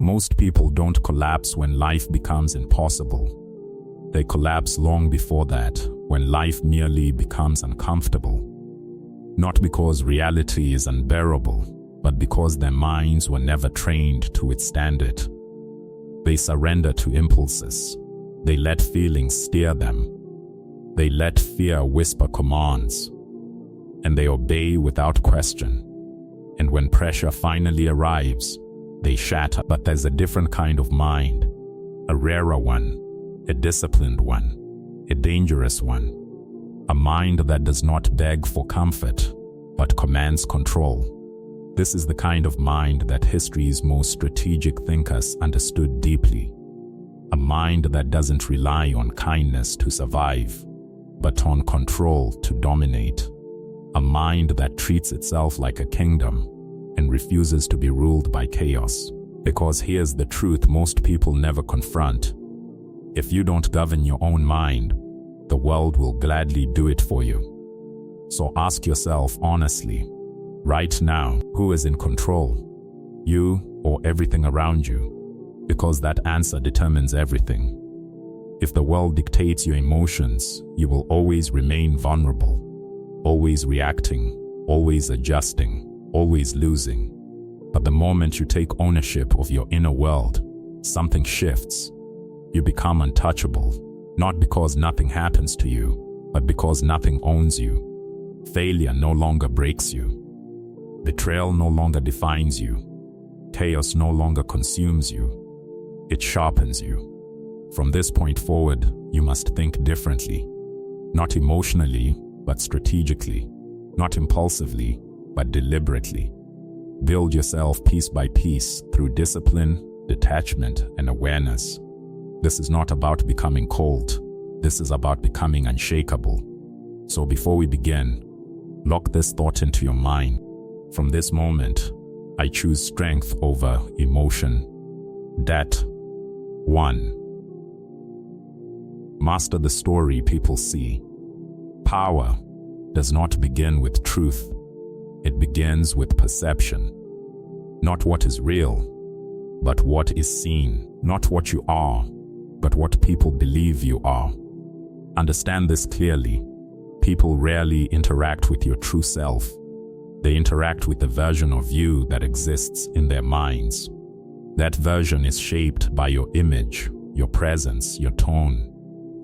Most people don't collapse when life becomes impossible. They collapse long before that, when life merely becomes uncomfortable. Not because reality is unbearable, but because their minds were never trained to withstand it. They surrender to impulses. They let feelings steer them. They let fear whisper commands. And they obey without question. And when pressure finally arrives, they shatter. But there's a different kind of mind, a rarer one, a disciplined one, a dangerous one, a mind that does not beg for comfort, but commands control. This is the kind of mind that history's most strategic thinkers understood deeply. A mind that doesn't rely on kindness to survive, but on control to dominate. A mind that treats itself like a kingdom and refuses to be ruled by chaos. Because here's the truth most people never confront. If you don't govern your own mind, the world will gladly do it for you. So ask yourself honestly, right now, who is in control? You or everything around you? Because that answer determines everything. If the world dictates your emotions, you will always remain vulnerable, always reacting, always adjusting, always losing. But the moment you take ownership of your inner world, something shifts. You become untouchable, not because nothing happens to you, but because nothing owns you. Failure no longer breaks you. Betrayal no longer defines you. Chaos no longer consumes you. It sharpens you. From this point forward, you must think differently. Not emotionally, but strategically. Not impulsively, but deliberately. Build yourself piece by piece through discipline, detachment, and awareness. This is not about becoming cold. This is about becoming unshakable. So before we begin, lock this thought into your mind. From this moment, I choose strength over emotion. Det. 1. Master the story people see. Power does not begin with truth. It begins with perception. Not what is real, but what is seen. Not what you are, but what people believe you are. Understand this clearly. People rarely interact with your true self. They interact with the version of you that exists in their minds. That version is shaped by your image, your presence, your tone,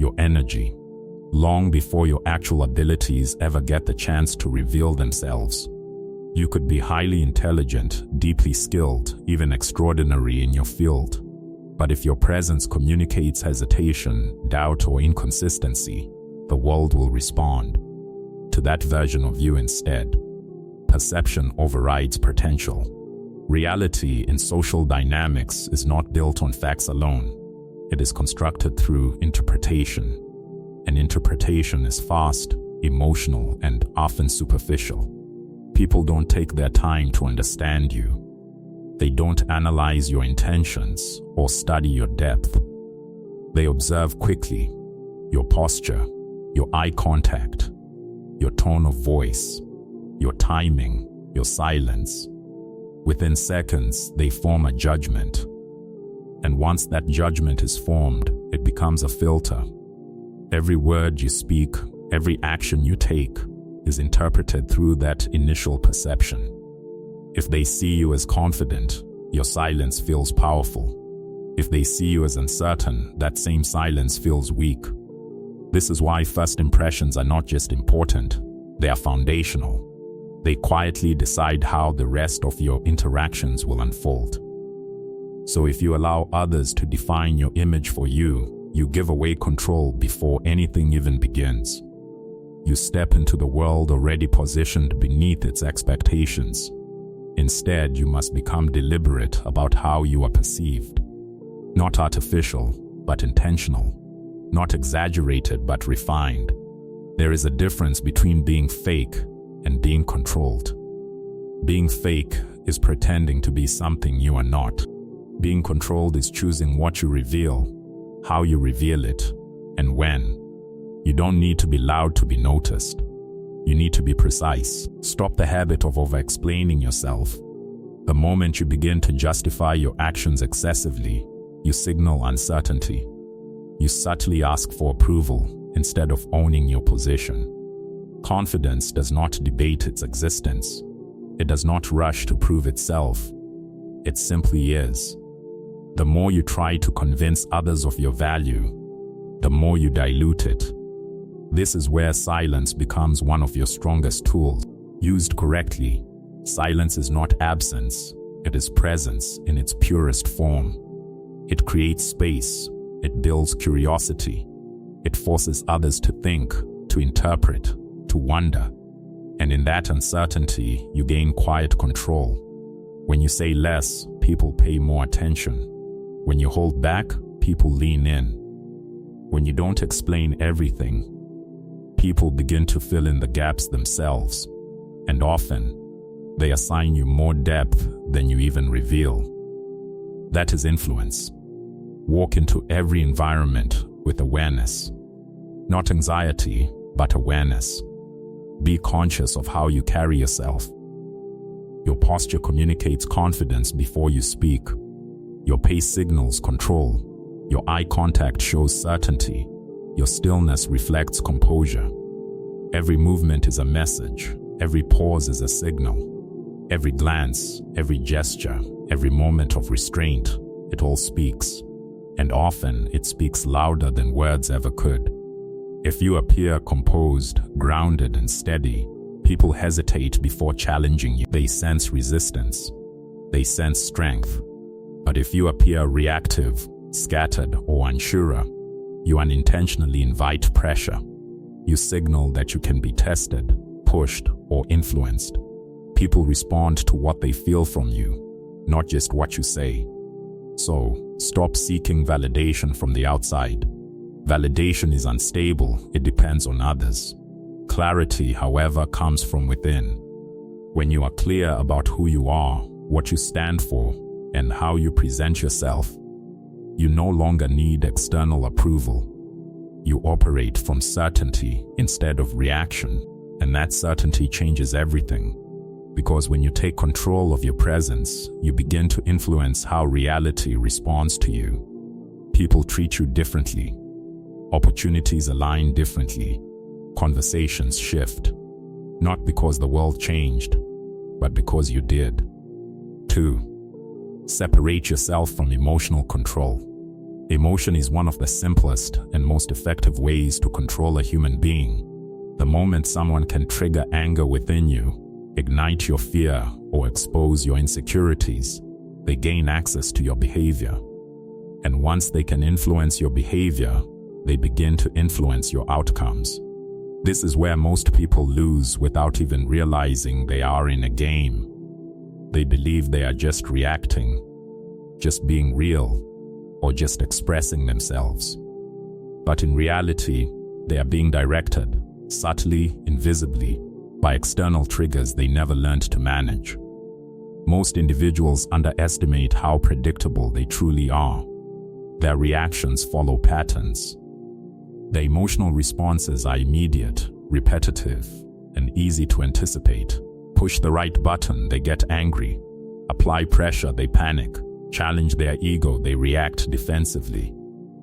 your energy, long before your actual abilities ever get the chance to reveal themselves. You could be highly intelligent, deeply skilled, even extraordinary in your field. But if your presence communicates hesitation, doubt, or inconsistency, the world will respond to that version of you instead. Perception overrides potential. Reality in social dynamics is not built on facts alone. It is constructed through interpretation. And interpretation is fast, emotional, and often superficial. People don't take their time to understand you. They don't analyze your intentions or study your depth. They observe quickly your posture, your eye contact, your tone of voice, your timing, your silence. Within seconds, they form a judgment. And once that judgment is formed, it becomes a filter. Every word you speak, every action you take, is interpreted through that initial perception. If they see you as confident, your silence feels powerful. If they see you as uncertain, that same silence feels weak. This is why first impressions are not just important, they are foundational. They quietly decide how the rest of your interactions will unfold. So if you allow others to define your image for you, you give away control before anything even begins. You step into the world already positioned beneath its expectations. Instead, you must become deliberate about how you are perceived. Not artificial, but intentional. Not exaggerated, but refined. There is a difference between being fake and being controlled. Being fake is pretending to be something you are not. Being controlled is choosing what you reveal, how you reveal it, and when. You don't need to be loud to be noticed. You need to be precise. Stop the habit of over-explaining yourself. The moment you begin to justify your actions excessively, you signal uncertainty. You subtly ask for approval instead of owning your position. Confidence does not debate its existence. It does not rush to prove itself. It simply is. The more you try to convince others of your value, the more you dilute it. This is where silence becomes one of your strongest tools. Used correctly, silence is not absence, it is presence in its purest form. It creates space, it builds curiosity, it forces others to think, to interpret, to wonder. And in that uncertainty, you gain quiet control. When you say less, people pay more attention. When you hold back, people lean in. When you don't explain everything, people begin to fill in the gaps themselves. And often, they assign you more depth than you even reveal. That is influence. Walk into every environment with awareness. Not anxiety, but awareness. Be conscious of how you carry yourself. Your posture communicates confidence before you speak. Your pace signals control. Your eye contact shows certainty. Your stillness reflects composure. Every movement is a message. Every pause is a signal. Every glance, every gesture, every moment of restraint, it all speaks. And often it speaks louder than words ever could. If you appear composed, grounded, and steady, people hesitate before challenging you. They sense resistance. They sense strength. But if you appear reactive, scattered, or unsure, you unintentionally invite pressure. You signal that you can be tested, pushed, or influenced. People respond to what they feel from you, not just what you say. So, stop seeking validation from the outside. Validation is unstable, it depends on others. Clarity, however, comes from within. When you are clear about who you are, what you stand for, and how you present yourself, you no longer need external approval. You operate from certainty instead of reaction, and that certainty changes everything. Because when you take control of your presence, you begin to influence how reality responds to you. People treat you differently. Opportunities align differently. Conversations shift. Not because the world changed, but because you did. 2. Separate yourself from emotional control. Emotion is one of the simplest and most effective ways to control a human being. The moment someone can trigger anger within you, ignite your fear, or expose your insecurities, they gain access to your behavior. And once they can influence your behavior, they begin to influence your outcomes. This is where most people lose without even realizing they are in a game. They believe they are just reacting, just being real, or just expressing themselves. But in reality, they are being directed, subtly, invisibly, by external triggers they never learned to manage. Most individuals underestimate how predictable they truly are. Their reactions follow patterns. Their emotional responses are immediate, repetitive, and easy to anticipate. Push the right button, they get angry. Apply pressure, they panic. Challenge their ego, they react defensively.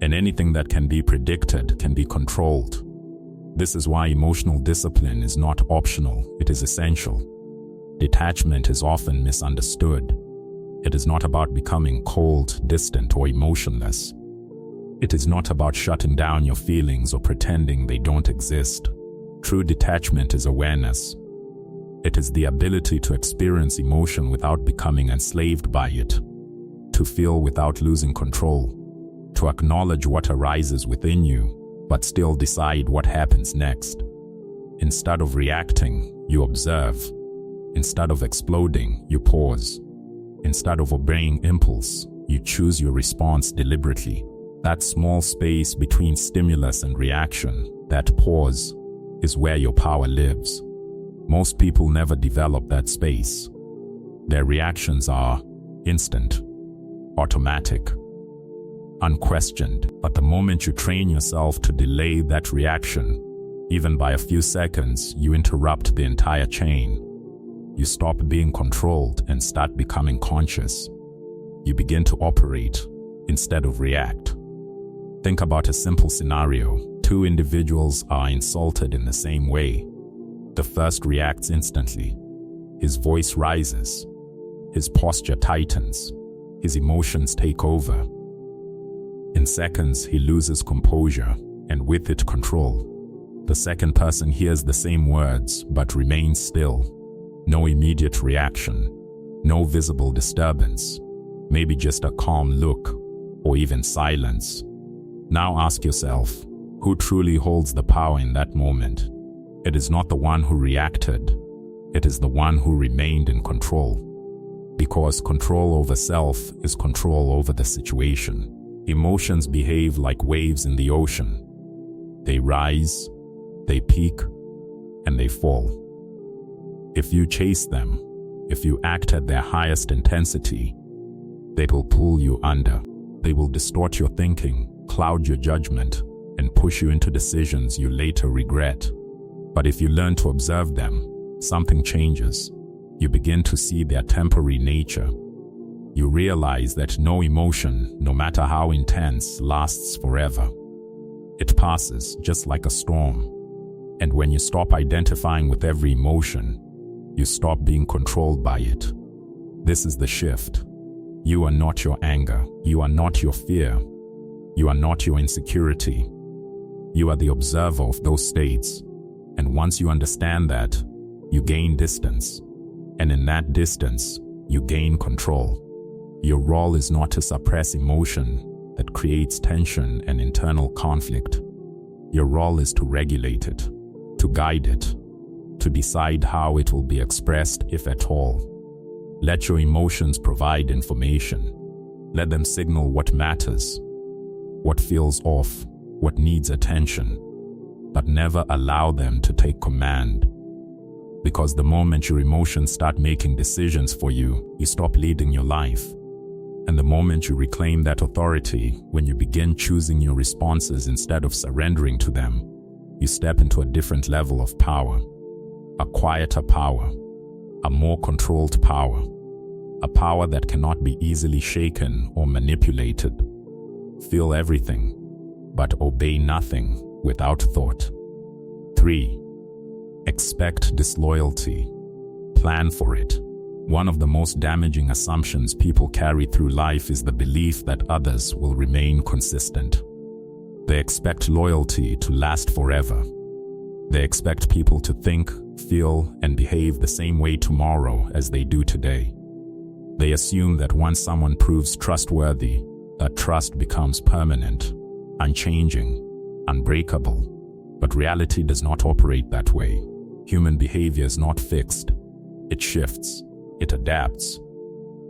And anything that can be predicted can be controlled. This is why emotional discipline is not optional, it is essential. Detachment is often misunderstood. It is not about becoming cold, distant, or emotionless. It is not about shutting down your feelings or pretending they don't exist. True detachment is awareness. It is the ability to experience emotion without becoming enslaved by it, to feel without losing control, to acknowledge what arises within you, but still decide what happens next. Instead of reacting, you observe. Instead of exploding, you pause. Instead of obeying impulse, you choose your response deliberately. That small space between stimulus and reaction, that pause, is where your power lives. Most people never develop that space. Their reactions are instant, automatic, unquestioned. But the moment you train yourself to delay that reaction, even by a few seconds, you interrupt the entire chain. you stop being controlled and start becoming conscious. You begin to operate instead of react. Think about a simple scenario. Two individuals are insulted in the same way. The first reacts instantly. His voice rises. His posture tightens. His emotions take over. In seconds, he loses composure, and with it, control. The second person hears the same words, but remains still. No immediate reaction. No visible disturbance. Maybe just a calm look, or even silence. Now ask yourself, who truly holds the power in that moment? It is not the one who reacted. It is the one who remained in control. Because control over self is control over the situation. Emotions behave like waves in the ocean. They rise, they peak, and they fall. If you chase them, if you act at their highest intensity, they will pull you under. They will distort your thinking, cloud your judgment, and push you into decisions you later regret. But if you learn to observe them, something changes. You begin to see their temporary nature. You realize that no emotion, no matter how intense, lasts forever. It passes just like a storm. And when you stop identifying with every emotion, you stop being controlled by it. This is the shift. You are not your anger. You are not your fear. You are not your insecurity. You are the observer of those states. And once you understand that, you gain distance. And in that distance, you gain control. Your role is not to suppress emotion that creates tension and internal conflict. Your role is to regulate it, to guide it, to decide how it will be expressed, if at all. Let your emotions provide information. Let them signal what matters, what feels off, what needs attention, but never allow them to take command. Because the moment your emotions start making decisions for you, you stop leading your life. And the moment you reclaim that authority, when you begin choosing your responses instead of surrendering to them, you step into a different level of power. A quieter power, a more controlled power, a power that cannot be easily shaken or manipulated. Feel everything, but obey nothing without thought. 3. Expect disloyalty. Plan for it. One of the most damaging assumptions people carry through life is the belief that others will remain consistent. They expect loyalty to last forever. They expect people to think, feel, and behave the same way tomorrow as they do today. They assume that once someone proves trustworthy, that trust becomes permanent, unchanging, unbreakable. But reality does not operate that way. Human behavior is not fixed. It shifts, it adapts,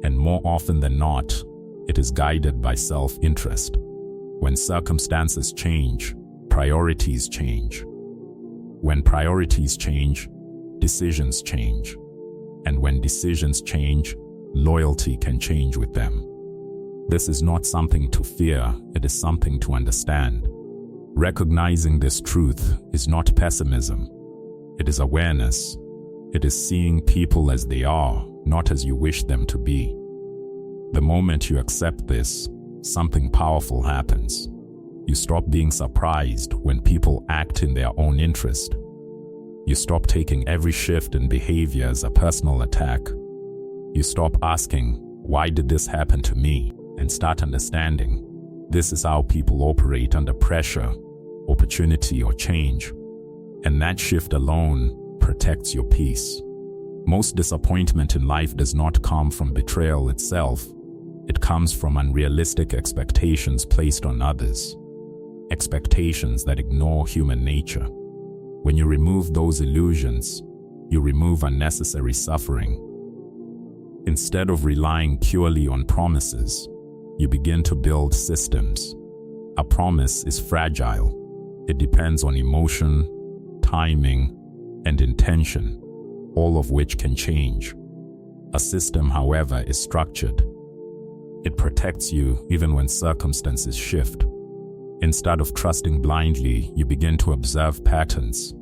and more often than not, it is guided by self-interest. When circumstances change, priorities change. When priorities change, decisions change. And when decisions change, loyalty can change with them. This is not something to fear, it is something to understand. Recognizing this truth is not pessimism. It is awareness. It is seeing people as they are, not as you wish them to be. The moment you accept this, something powerful happens. You stop being surprised when people act in their own interest. You stop taking every shift in behavior as a personal attack. You stop asking, why did this happen to me? And start understanding, this is how people operate under pressure, opportunity, or change. And that shift alone protects your peace. Most disappointment in life does not come from betrayal itself. It comes from unrealistic expectations placed on others. Expectations that ignore human nature. When you remove those illusions, you remove unnecessary suffering. Instead of relying purely on promises, you begin to build systems. A promise is fragile. It depends on emotion, timing, and intention, all of which can change. A system, however, is structured. It protects you even when circumstances shift. Instead of trusting blindly, you begin to observe patterns.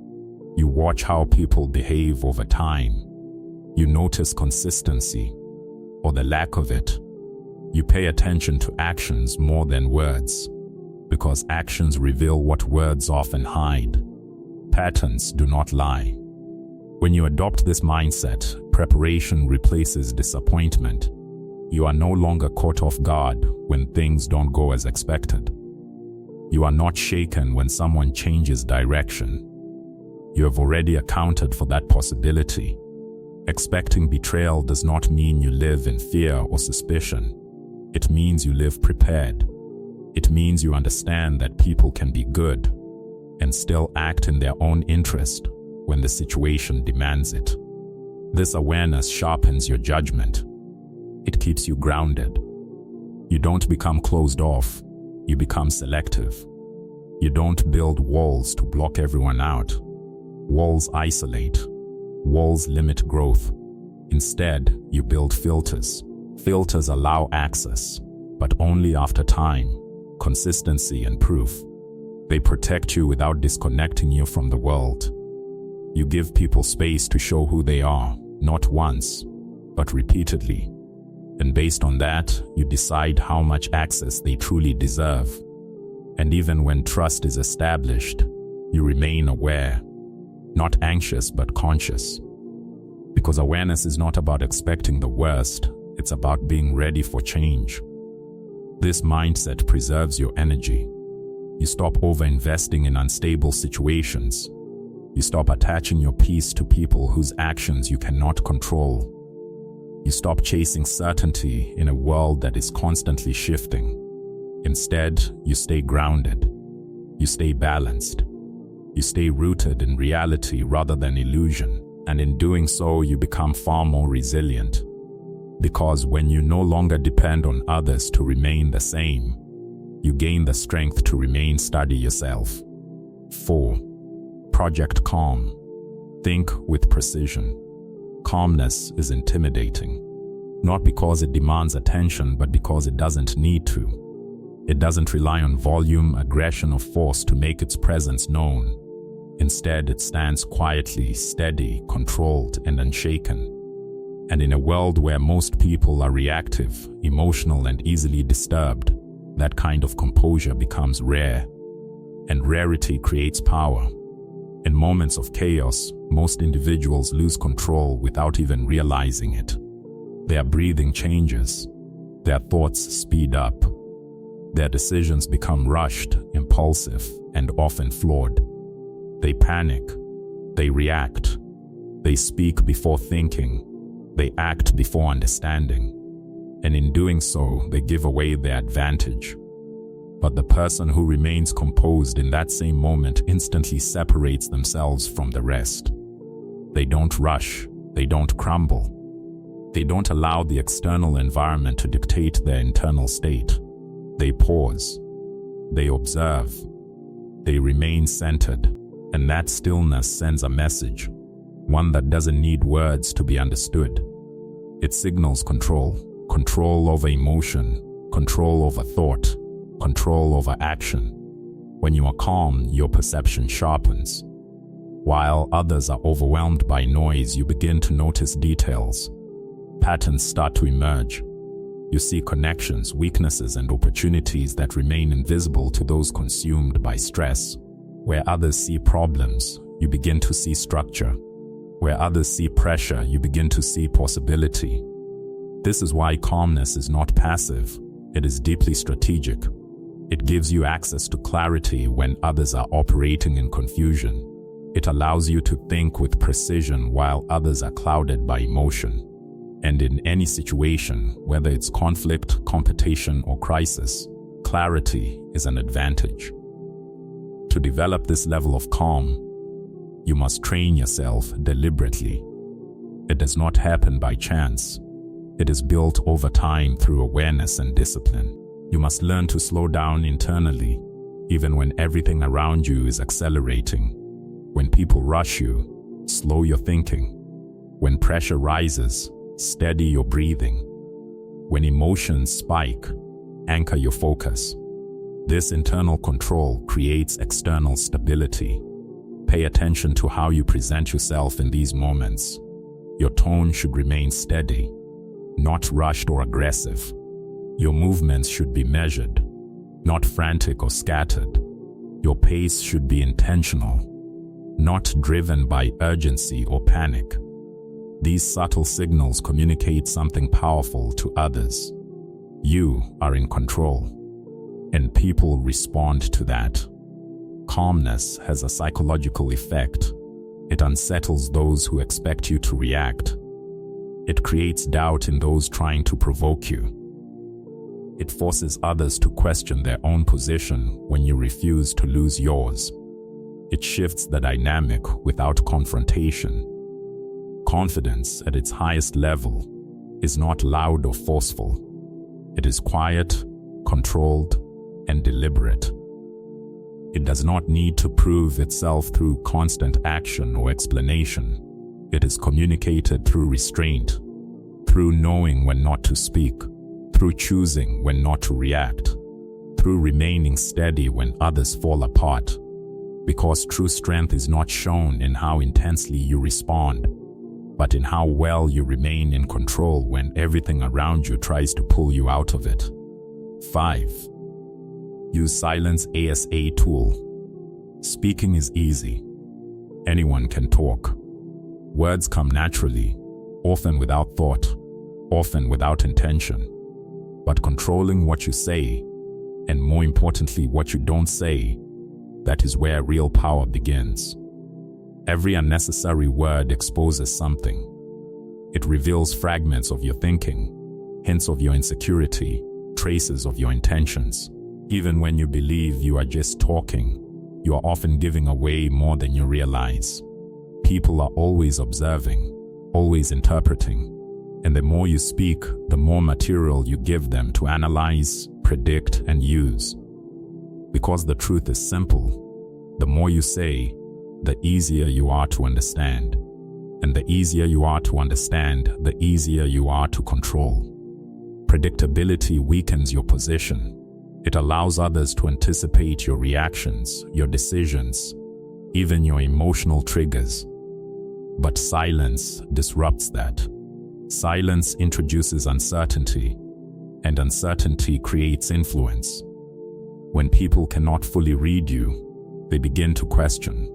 You watch how people behave over time. You notice consistency, or the lack of it. You pay attention to actions more than words, because actions reveal what words often hide. Patterns do not lie. When you adopt this mindset, preparation replaces disappointment. You are no longer caught off guard when things don't go as expected. You are not shaken when someone changes direction. You have already accounted for that possibility. Expecting betrayal does not mean you live in fear or suspicion. It means you live prepared. It means you understand that people can be good and still act in their own interest when the situation demands it. This awareness sharpens your judgment. It keeps you grounded. You don't become closed off. You become selective. You don't build walls to block everyone out. Walls isolate. Walls limit growth. Instead, you build filters. Filters allow access, but only after time, consistency, and proof. They protect you without disconnecting you from the world. You give people space to show who they are, not once, but repeatedly. And based on that, you decide how much access they truly deserve. And even when trust is established, you remain aware, not anxious but conscious. Because awareness is not about expecting the worst, it's about being ready for change. This mindset preserves your energy. You stop over-investing in unstable situations. You stop attaching your peace to people whose actions you cannot control. You stop chasing certainty in a world that is constantly shifting. Instead, you stay grounded. You stay balanced. You stay rooted in reality rather than illusion. And in doing so, you become far more resilient. Because when you no longer depend on others to remain the same, you gain the strength to remain steady yourself. 4. Project Calm. Think with precision. Calmness is intimidating. Not because it demands attention, but because it doesn't need to. It doesn't rely on volume, aggression, or force to make its presence known. Instead, it stands quietly, steady, controlled, and unshaken. And in a world where most people are reactive, emotional, and easily disturbed, that kind of composure becomes rare. And rarity creates power. In moments of chaos, most individuals lose control without even realizing it. Their breathing changes. Their thoughts speed up. Their decisions become rushed, impulsive, and often flawed. They panic. They react. They speak before thinking. They act before understanding. And in doing so, they give away their advantage. But the person who remains composed in that same moment instantly separates themselves from the rest. They don't rush. They don't crumble. They don't allow the external environment to dictate their internal state. They pause. They observe. They remain centered. And that stillness sends a message, one that doesn't need words to be understood. It signals control. Control over emotion. Control over thought. Control over action. When you are calm, your perception sharpens. While others are overwhelmed by noise, you begin to notice details. Patterns start to emerge. You see connections, weaknesses, and opportunities that remain invisible to those consumed by stress. Where others see problems, you begin to see structure. Where others see pressure, you begin to see possibility. This is why calmness is not passive. It is deeply strategic. It gives you access to clarity when others are operating in confusion. It allows you to think with precision while others are clouded by emotion. And in any situation, whether it's conflict, competition, or crisis, clarity is an advantage. To develop this level of calm, you must train yourself deliberately. It does not happen by chance. It is built over time through awareness and discipline. You must learn to slow down internally, even when everything around you is accelerating. When people rush you, slow your thinking. When pressure rises, steady your breathing. When emotions spike, anchor your focus. This internal control creates external stability. Pay attention to how you present yourself in these moments. Your tone should remain steady, not rushed or aggressive. Your movements should be measured, not frantic or scattered. Your pace should be intentional, not driven by urgency or panic. These subtle signals communicate something powerful to others. You are in control, and people respond to that. Calmness has a psychological effect. It unsettles those who expect you to react. It creates doubt in those trying to provoke you. It forces others to question their own position when you refuse to lose yours. It shifts the dynamic without confrontation. Confidence at its highest level is not loud or forceful. It is quiet, controlled, and deliberate. It does not need to prove itself through constant action or explanation. It is communicated through restraint, through knowing when not to speak, through choosing when not to react, through remaining steady when others fall apart. Because true strength is not shown in how intensely you respond, but in how well you remain in control when everything around you tries to pull you out of it. 5. Use silence as a tool. Speaking is easy. Anyone can talk. Words come naturally, often without thought, often without intention. But controlling what you say, and more importantly what you don't say, that is where real power begins. Every unnecessary word exposes something. It reveals fragments of your thinking, hints of your insecurity, traces of your intentions. Even when you believe you are just talking, you are often giving away more than you realize. People are always observing, always interpreting, and the more you speak, the more material you give them to analyze, predict, and use. Because the truth is simple, the more you say, the easier you are to understand. And the easier you are to understand, the easier you are to control. Predictability weakens your position. It allows others to anticipate your reactions, your decisions, even your emotional triggers. But silence disrupts that. Silence introduces uncertainty, and uncertainty creates influence. When people cannot fully read you, they begin to question.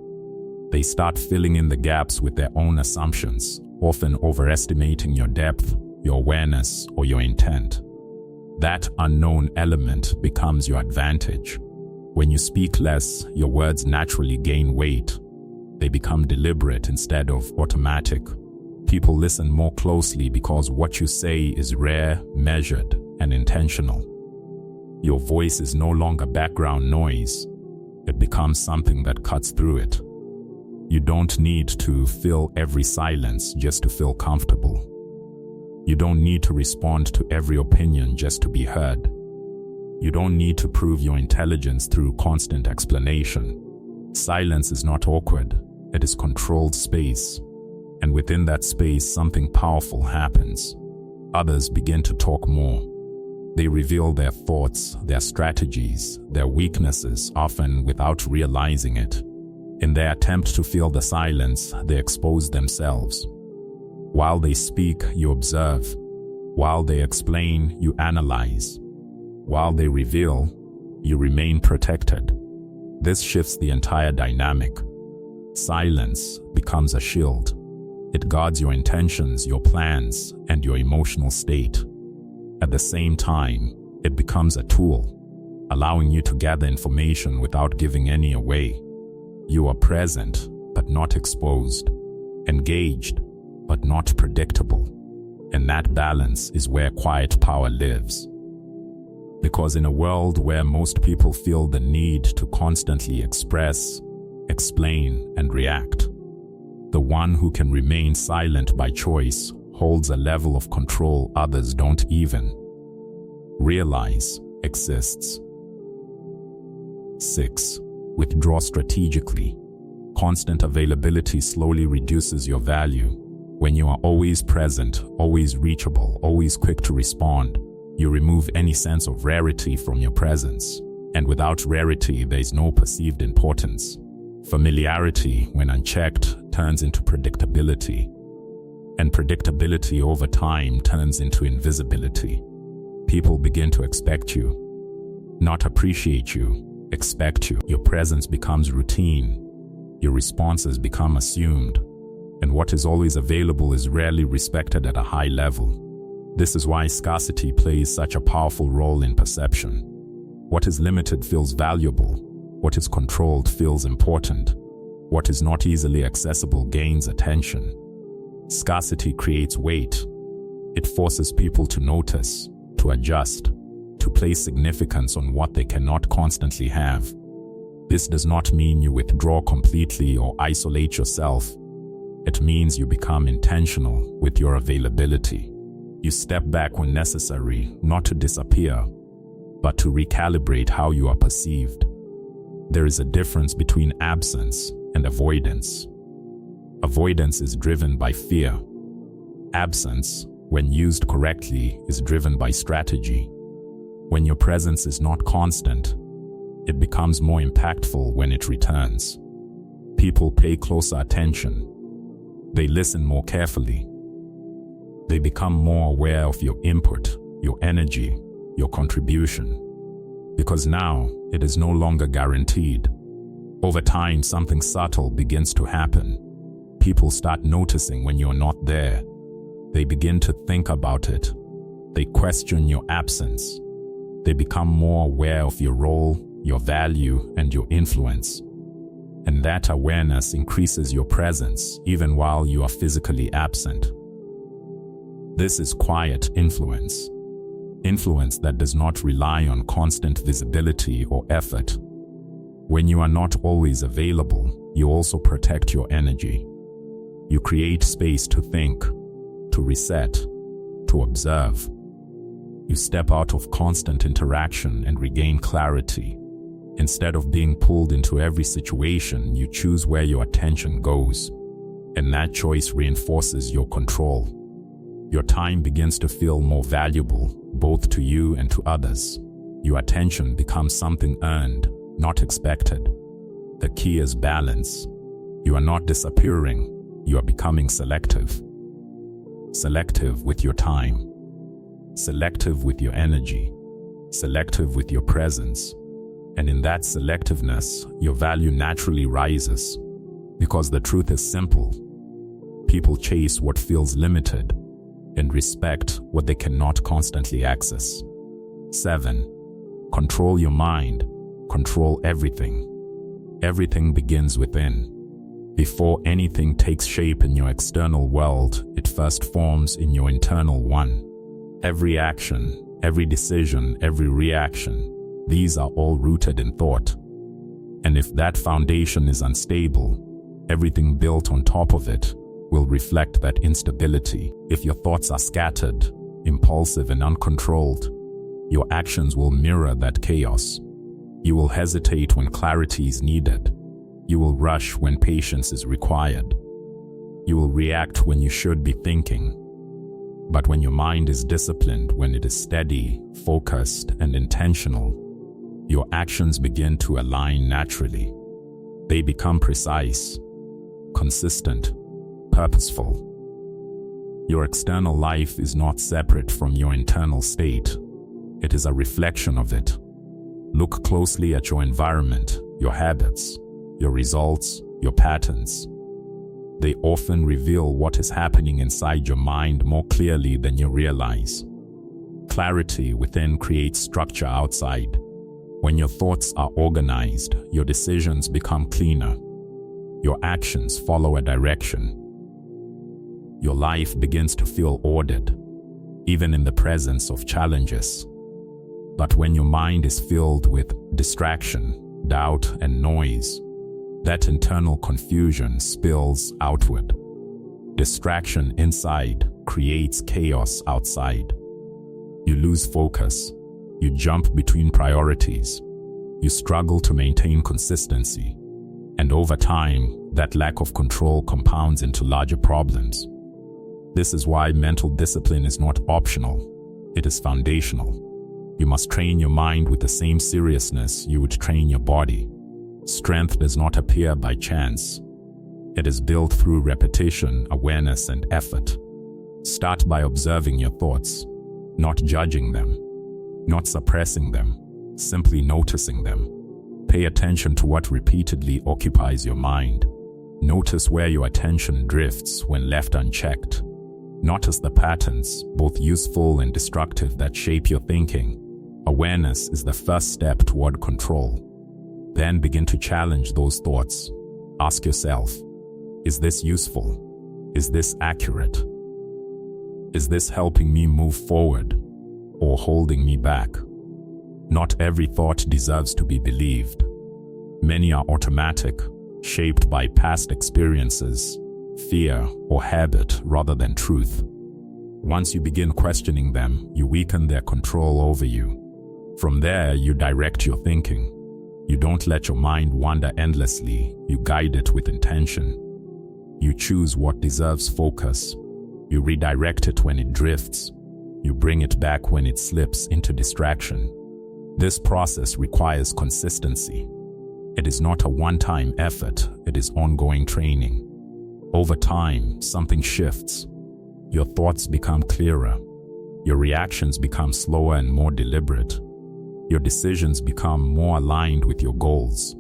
They start filling in the gaps with their own assumptions, often overestimating your depth, your awareness, or your intent. That unknown element becomes your advantage. When you speak less, your words naturally gain weight. They become deliberate instead of automatic. People listen more closely because what you say is rare, measured, and intentional. Your voice is no longer background noise. It becomes something that cuts through it. You don't need to fill every silence just to feel comfortable. You don't need to respond to every opinion just to be heard. You don't need to prove your intelligence through constant explanation. Silence is not awkward. It is controlled space. And within that space, something powerful happens. Others begin to talk more. They reveal their thoughts, their strategies, their weaknesses, often without realizing it. In their attempt to fill the silence, they expose themselves. While they speak, you observe. While they explain, you analyze. While they reveal, you remain protected. This shifts the entire dynamic. Silence becomes a shield. It guards your intentions, your plans, and your emotional state. At the same time, it becomes a tool, allowing you to gather information without giving any away. You are present, but not exposed. Engaged, but not predictable. And that balance is where quiet power lives. Because in a world where most people feel the need to constantly express, explain, and react, the one who can remain silent by choice holds a level of control others don't even realize exists. 6. Withdraw strategically. Constant availability slowly reduces your value. When you are always present, always reachable, always quick to respond, you remove any sense of rarity from your presence. And without rarity, there is no perceived importance. Familiarity, when unchecked, turns into predictability. And predictability over time turns into invisibility. People begin to expect you, not appreciate you, expect you. Your presence becomes routine. Your responses become assumed. And what is always available is rarely respected at a high level. This is why scarcity plays such a powerful role in perception. What is limited feels valuable. What is controlled feels important. What is not easily accessible gains attention. Scarcity creates weight. It forces people to notice, to adjust, to place significance on what they cannot constantly have. This does not mean you withdraw completely or isolate yourself. It means you become intentional with your availability. You step back when necessary, not to disappear, but to recalibrate how you are perceived. There is a difference between absence and avoidance. Avoidance is driven by fear. Absence, when used correctly, is driven by strategy. When your presence is not constant, it becomes more impactful when it returns. People pay closer attention. They listen more carefully. They become more aware of your input, your energy, your contribution. Because now, it is no longer guaranteed. Over time, something subtle begins to happen. People start noticing when you're not there. They begin to think about it. They question your absence. They become more aware of your role, your value, and your influence. And that awareness increases your presence even while you are physically absent. This is quiet influence. Influence that does not rely on constant visibility or effort. When you are not always available, you also protect your energy. You create space to think, to reset, to observe. You step out of constant interaction and regain clarity. Instead of being pulled into every situation, you choose where your attention goes. And that choice reinforces your control. Your time begins to feel more valuable, both to you and to others. Your attention becomes something earned, not expected. The key is balance. You are not disappearing, you are becoming selective. Selective with your time. Selective with your energy. Selective with your presence. And in that selectiveness, your value naturally rises. Because the truth is simple. People chase what feels limited and respect what they cannot constantly access. 7. Control your mind. Control everything. Everything begins within. Before anything takes shape in your external world, it first forms in your internal one. Every action, every decision, every reaction, these are all rooted in thought. And if that foundation is unstable, everything built on top of it will reflect that instability. If your thoughts are scattered, impulsive and uncontrolled, your actions will mirror that chaos. You will hesitate when clarity is needed. You will rush when patience is required. You will react when you should be thinking. But when your mind is disciplined, when it is steady, focused, and intentional, your actions begin to align naturally. They become precise, consistent, purposeful. Your external life is not separate from your internal state. It is a reflection of it. Look closely at your environment, your habits, your results, your patterns. They often reveal what is happening inside your mind more clearly than you realize. Clarity within creates structure outside. When your thoughts are organized, your decisions become cleaner. Your actions follow a direction. Your life begins to feel ordered, even in the presence of challenges. But when your mind is filled with distraction, doubt, and noise, that internal confusion spills outward. Distraction inside creates chaos outside. You lose focus. You jump between priorities. You struggle to maintain consistency. And over time, that lack of control compounds into larger problems. This is why mental discipline is not optional. It is foundational. You must train your mind with the same seriousness you would train your body. Strength does not appear by chance. It is built through repetition, awareness, and effort. Start by observing your thoughts, not judging them, not suppressing them, simply noticing them. Pay attention to what repeatedly occupies your mind. Notice where your attention drifts when left unchecked. Notice the patterns, both useful and destructive, that shape your thinking. Awareness is the first step toward control. Then begin to challenge those thoughts. Ask yourself, is this useful? Is this accurate? Is this helping me move forward or holding me back? Not every thought deserves to be believed. Many are automatic, shaped by past experiences, fear, or habit rather than truth. Once you begin questioning them, you weaken their control over you. From there, you direct your thinking. You don't let your mind wander endlessly, you guide it with intention. You choose what deserves focus. You redirect it when it drifts. You bring it back when it slips into distraction. This process requires consistency. It is not a one-time effort, it is ongoing training. Over time, something shifts. Your thoughts become clearer. Your reactions become slower and more deliberate. Your decisions become more aligned with your goals.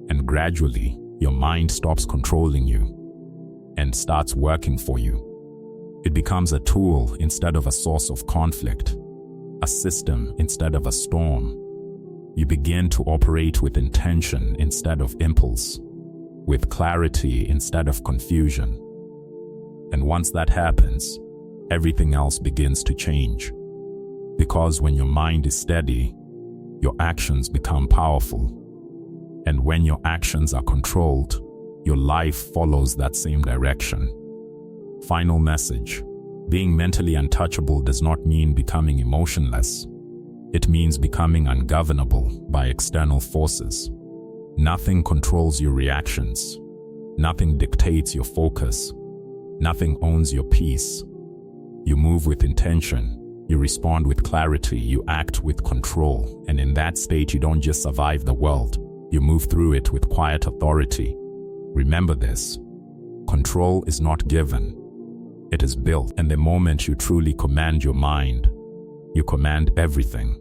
And gradually, your mind stops controlling you and starts working for you. It becomes a tool instead of a source of conflict, a system instead of a storm. You begin to operate with intention instead of impulse, with clarity instead of confusion. And once that happens, everything else begins to change. Because when your mind is steady, your actions become powerful. And when your actions are controlled, your life follows that same direction. Final message: being mentally untouchable does not mean becoming emotionless. It means becoming ungovernable by external forces. Nothing controls your reactions. Nothing dictates your focus. Nothing owns your peace. You move with intention. You respond with clarity. You act with control. And in that state, you don't just survive the world. You move through it with quiet authority. Remember this: control is not given. It is built. And the moment you truly command your mind, you command everything.